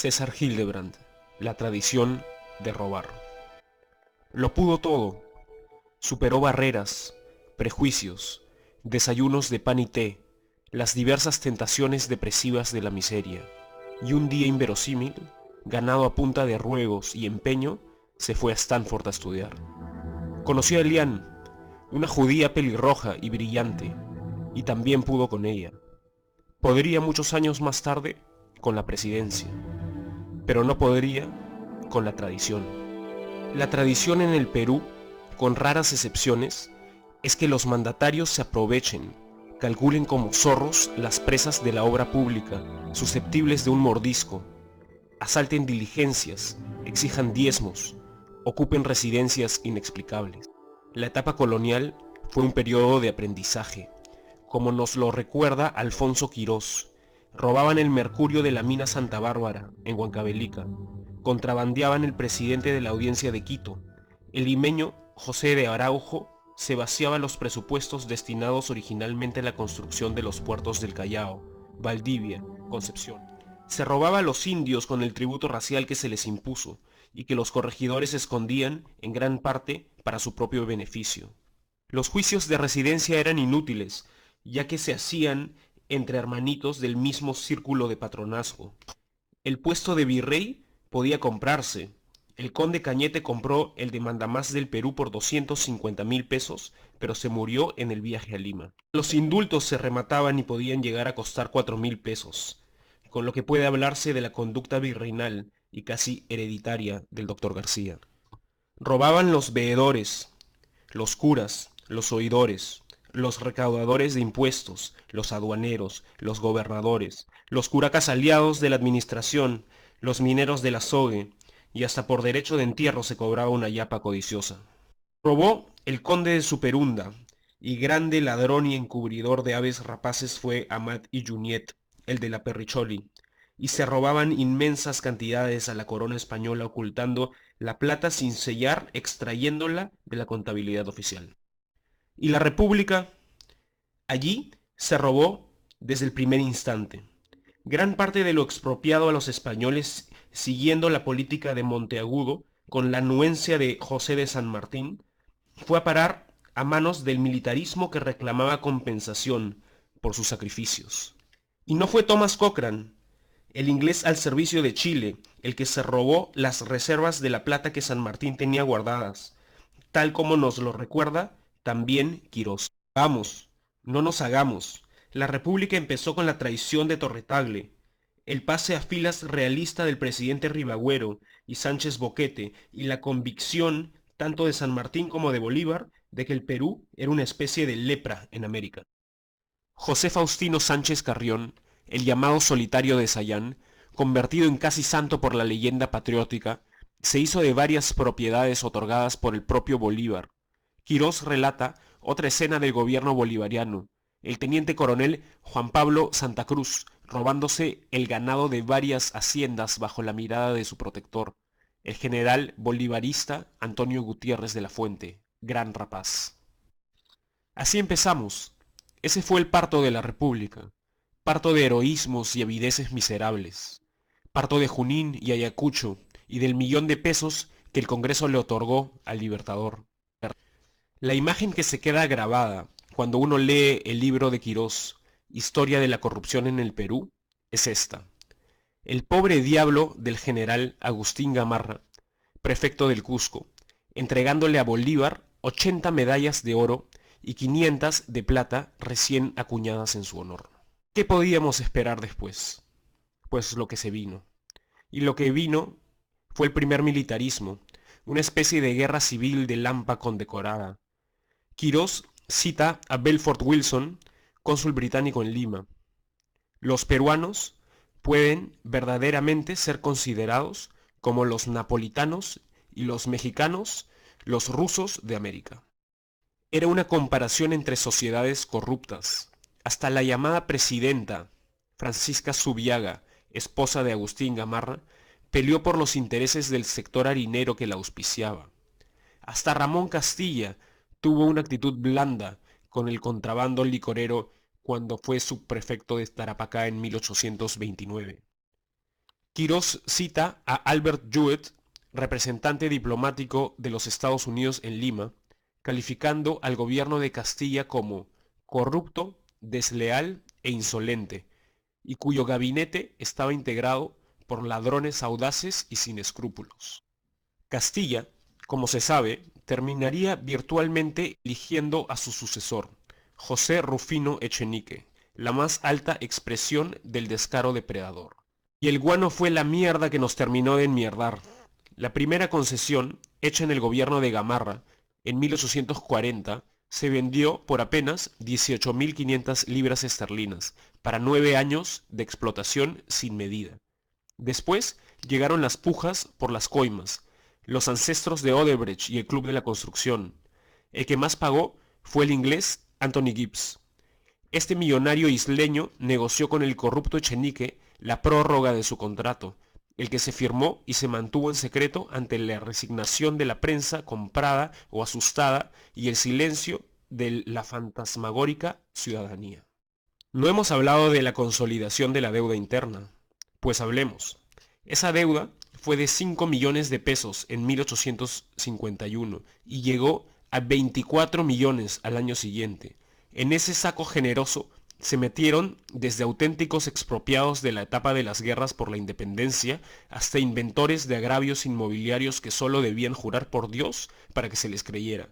César Hildebrand, la tradición de robar. Lo pudo todo, superó barreras, prejuicios, desayunos de pan y té, las diversas tentaciones depresivas de la miseria, y un día inverosímil, ganado a punta de ruegos y empeño, se fue a Stanford a estudiar. Conoció a Eliane, una judía pelirroja y brillante, y también pudo con ella. Podría muchos años más tarde con la presidencia, pero no podría con la tradición. La tradición en el Perú, con raras excepciones, es que los mandatarios se aprovechen, calculen como zorros las presas de la obra pública, susceptibles de un mordisco, asalten diligencias, exijan diezmos, ocupen residencias inexplicables. La etapa colonial fue un periodo de aprendizaje, como nos lo recuerda Alfonso Quirós. Robaban el mercurio de la mina Santa Bárbara, en Huancavelica. Contrabandeaban el presidente de la audiencia de Quito. El limeño José de Araujo se vaciaba los presupuestos destinados originalmente a la construcción de los puertos del Callao, Valdivia, Concepción. Se robaba a los indios con el tributo racial que se les impuso y que los corregidores escondían en gran parte para su propio beneficio. Los juicios de residencia eran inútiles, ya que se hacían entre hermanitos del mismo círculo de patronazgo. El puesto de virrey podía comprarse. El conde Cañete compró el de mandamás del Perú por 250.000 pesos, pero se murió en el viaje a Lima. Los indultos se remataban y podían llegar a costar 4.000 pesos, con lo que puede hablarse de la conducta virreinal y casi hereditaria del doctor García. Robaban los veedores, los curas, los oidores, los recaudadores de impuestos, los aduaneros, los gobernadores, los curacas aliados de la administración, los mineros de la SOGE, y hasta por derecho de entierro se cobraba una yapa codiciosa. Robó el conde de Superunda, y grande ladrón y encubridor de aves rapaces fue Amat y Juniet, el de la Perricholi, y se robaban inmensas cantidades a la corona española ocultando la plata sin sellar, extrayéndola de la contabilidad oficial. Y la República, allí se robó desde el primer instante. Gran parte de lo expropiado a los españoles, siguiendo la política de Monteagudo, con la anuencia de José de San Martín, fue a parar a manos del militarismo que reclamaba compensación por sus sacrificios. Y no fue Thomas Cochrane, el inglés al servicio de Chile, el que se robó las reservas de la plata que San Martín tenía guardadas, tal como nos lo recuerda también Quirós. Vamos, no nos hagamos. La República empezó con la traición de Torretagle, el pase a filas realista del presidente Ribagüero y Sánchez Boquete, y la convicción, tanto de San Martín como de Bolívar, de que el Perú era una especie de lepra en América. José Faustino Sánchez Carrión, el llamado solitario de Sayán, convertido en casi santo por la leyenda patriótica, se hizo de varias propiedades otorgadas por el propio Bolívar. Quirós relata otra escena del gobierno bolivariano, el teniente coronel Juan Pablo Santa Cruz robándose el ganado de varias haciendas bajo la mirada de su protector, el general bolivarista Antonio Gutiérrez de la Fuente, gran rapaz. Así empezamos. Ese fue el parto de la República, parto de heroísmos y avideces miserables, parto de Junín y Ayacucho y del millón de pesos que el Congreso le otorgó al Libertador. La imagen que se queda grabada cuando uno lee el libro de Quirós, Historia de la corrupción en el Perú, es esta. El pobre diablo del general Agustín Gamarra, prefecto del Cusco, entregándole a Bolívar 80 medallas de oro y 500 de plata recién acuñadas en su honor. ¿Qué podíamos esperar después? Pues lo que se vino. Y lo que vino fue el primer militarismo, una especie de guerra civil de Lampa condecorada. Quirós cita a Belfort Wilson, cónsul británico en Lima. Los peruanos pueden verdaderamente ser considerados como los napolitanos y los mexicanos, los rusos de América. Era una comparación entre sociedades corruptas. Hasta la llamada presidenta, Francisca Zubiaga, esposa de Agustín Gamarra, peleó por los intereses del sector harinero que la auspiciaba. Hasta Ramón Castilla tuvo una actitud blanda con el contrabando licorero cuando fue subprefecto de Tarapacá en 1829. Quirós cita a Albert Jewett, representante diplomático de los Estados Unidos en Lima, calificando al gobierno de Castilla como corrupto, desleal e insolente, y cuyo gabinete estaba integrado por ladrones audaces y sin escrúpulos. Castilla, como se sabe, terminaría virtualmente eligiendo a su sucesor, José Rufino Echenique, la más alta expresión del descaro depredador. Y el guano fue la mierda que nos terminó de enmierdar. La primera concesión, hecha en el gobierno de Gamarra, en 1840, se vendió por apenas 18.500 libras esterlinas, para 9 años de explotación sin medida. Después llegaron las pujas por las coimas, los ancestros de Odebrecht y el Club de la Construcción. El que más pagó fue el inglés Anthony Gibbs. Este millonario isleño negoció con el corrupto Echenique la prórroga de su contrato, el que se firmó y se mantuvo en secreto ante la resignación de la prensa comprada o asustada y el silencio de la fantasmagórica ciudadanía. No hemos hablado de la consolidación de la deuda interna, pues hablemos. Esa deuda fue de 5 millones de pesos en 1851 y llegó a 24 millones al año siguiente. En ese saco generoso se metieron desde auténticos expropiados de la etapa de las guerras por la independencia hasta inventores de agravios inmobiliarios que solo debían jurar por Dios para que se les creyera,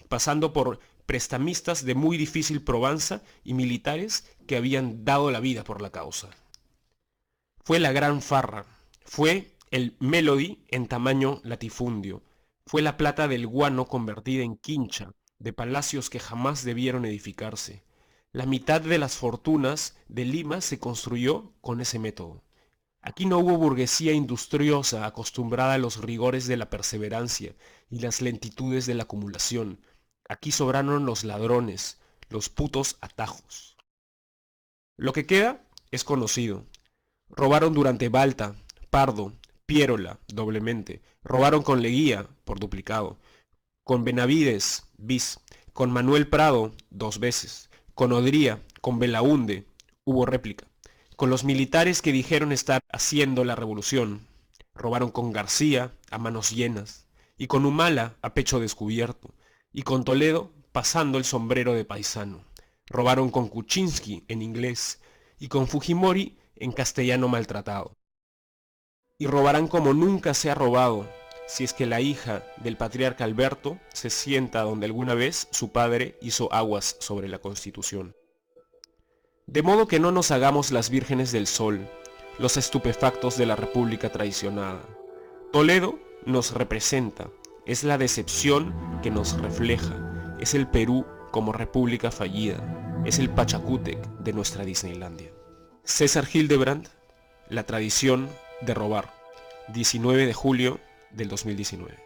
pasando por prestamistas de muy difícil probanza y militares que habían dado la vida por la causa. Fue la gran farra, fue el Melody en tamaño latifundio, fue la plata del guano convertida en quincha, de palacios que jamás debieron edificarse. La mitad de las fortunas de Lima se construyó con ese método. Aquí no hubo burguesía industriosa acostumbrada a los rigores de la perseverancia y las lentitudes de la acumulación. Aquí sobraron los ladrones, los putos atajos. Lo que queda es conocido. Robaron durante Balta, Pardo, Piérola, doblemente. Robaron con Leguía, por duplicado. Con Benavides, bis. Con Manuel Prado, 2 veces. Con Odría, con Belaúnde, hubo réplica. Con los militares que dijeron estar haciendo la revolución. Robaron con García, a manos llenas. Y con Humala, a pecho descubierto. Y con Toledo, pasando el sombrero de paisano. Robaron con Kuczynski, en inglés. Y con Fujimori, en castellano maltratado. Y robarán como nunca se ha robado, si es que la hija del patriarca Alberto se sienta donde alguna vez su padre hizo aguas sobre la Constitución. De modo que no nos hagamos las vírgenes del sol, los estupefactos de la República traicionada. Toledo nos representa, es la decepción que nos refleja, es el Perú como república fallida, es el Pachacútec de nuestra Disneylandia. César Hildebrand, La tradición de robar, 19 de julio del 2019.